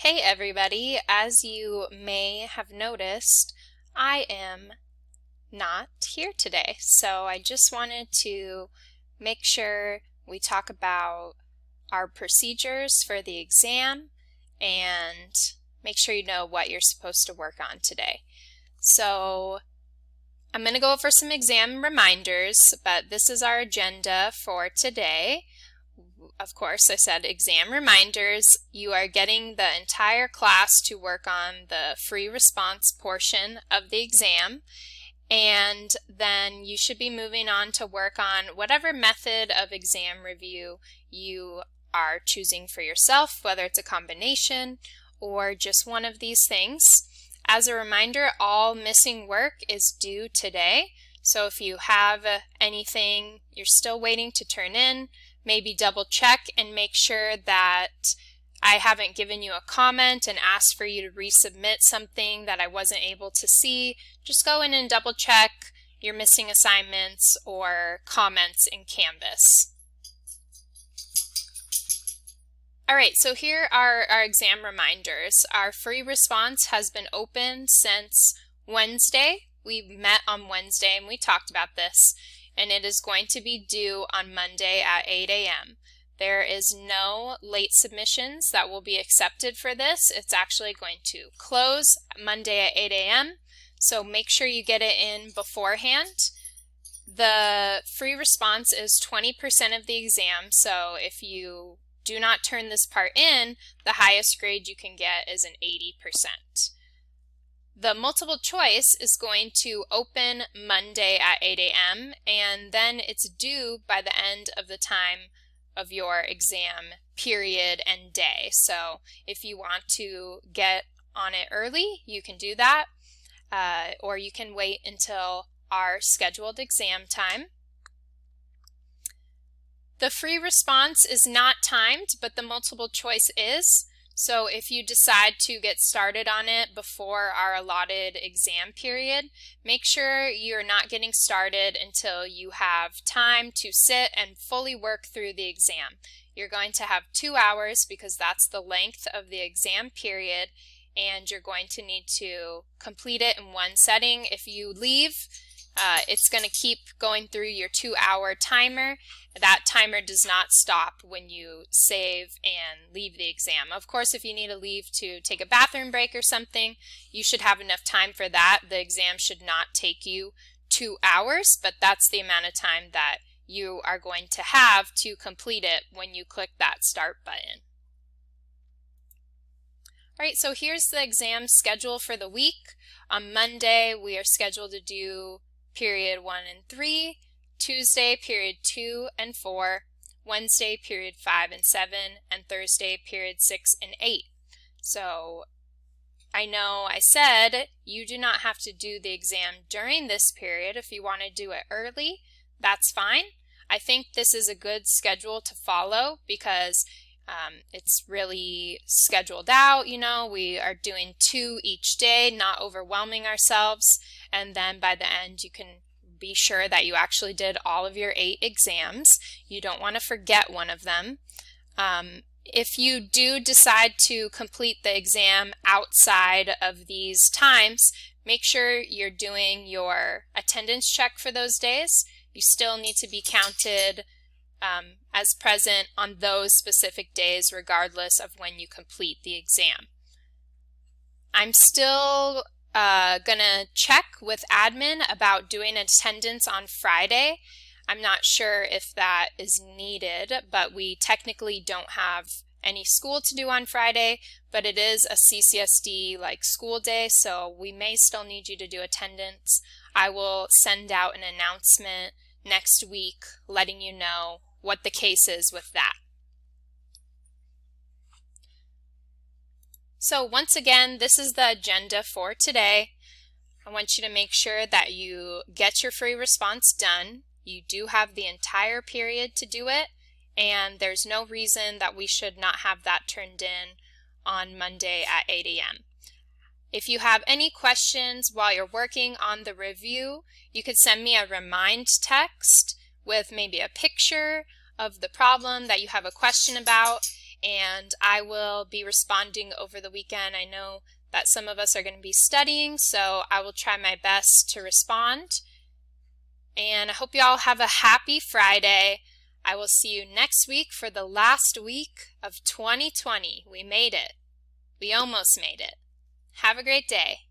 Hey everybody, as you may have noticed, I am not here today. So I just wanted to make sure we talk about our procedures for the exam and make sure you know what you're supposed to work on today. So I'm going to go over some exam reminders, but this is our agenda for today. Of course, I said exam reminders. You are getting the entire class to work on the free response portion of the exam, and then you should be moving on to work on whatever method of exam review you are choosing for yourself, whether it's a combination or just one of these things. As a reminder, all missing work is due today, so if you have anything you're still waiting to turn in, maybe double check and make sure that I haven't given you a comment and asked for you to resubmit something that I wasn't able to see. Just go in and double check your missing assignments or comments in Canvas. Alright, so here are our exam reminders. Our free response has been open since Wednesday. We met on Wednesday and we talked about this, and it is going to be due on Monday at 8 a.m. There is no late submissions that will be accepted for this. It's actually going to close Monday at 8 a.m. So make sure you get it in beforehand. The free response is 20% of the exam, so if you do not turn this part in, the highest grade you can get is an 80%. The multiple choice is going to open Monday at 8 a.m. and then it's due by the end of the time of your exam period and day. So if you want to get on it early, you can do that, or you can wait until our scheduled exam time. The free response is not timed, but the multiple choice is. So if you decide to get started on it before our allotted exam period, make sure you're not getting started until you have time to sit and fully work through the exam. You're going to have 2 hours because that's the length of the exam period, and you're going to need to complete it in one setting. If you leave, it's going to keep going through your 2-hour timer. That timer does not stop when you save and leave the exam. Of course, if you need to leave to take a bathroom break or something, you should have enough time for that. The exam should not take you 2 hours, but that's the amount of time that you are going to have to complete it when you click that start button. Alright, so here's the exam schedule for the week. On Monday, we are scheduled to do period 1 and 3, Tuesday period 2 and 4, Wednesday period 5 and 7, and Thursday period 6 and 8. So I know I said you do not have to do the exam during this period. If you want to do it early, that's fine. I think this is a good schedule to follow because it's really scheduled out. You know, we are doing 2 each day, not overwhelming ourselves, and then by the end you can be sure that you actually did all of your 8 exams. You don't want to forget one of them. If you do decide to complete the exam outside of these times, make sure you're doing your attendance check for those days. You still need to be counted as present on those specific days regardless of when you complete the exam. I'm still gonna check with admin about doing attendance on Friday. I'm not sure if that is needed, but we technically don't have any school to do on Friday, but it is a CCSD like school day, so we may still need you to do attendance. I will send out an announcement next week letting you know what the case is with that. So once again, this is the agenda for today. I want you to make sure that you get your free response done. You do have the entire period to do it, and there's no reason that we should not have that turned in on Monday at 8 a.m. If you have any questions while you're working on the review, you could send me a remind text with maybe a picture of the problem that you have a question about, and I will be responding over the weekend. I know that some of us are going to be studying, so I will try my best to respond. And I hope you all have a happy Friday. I will see you next week for the last week of 2020. We made it. We almost made it. Have a great day.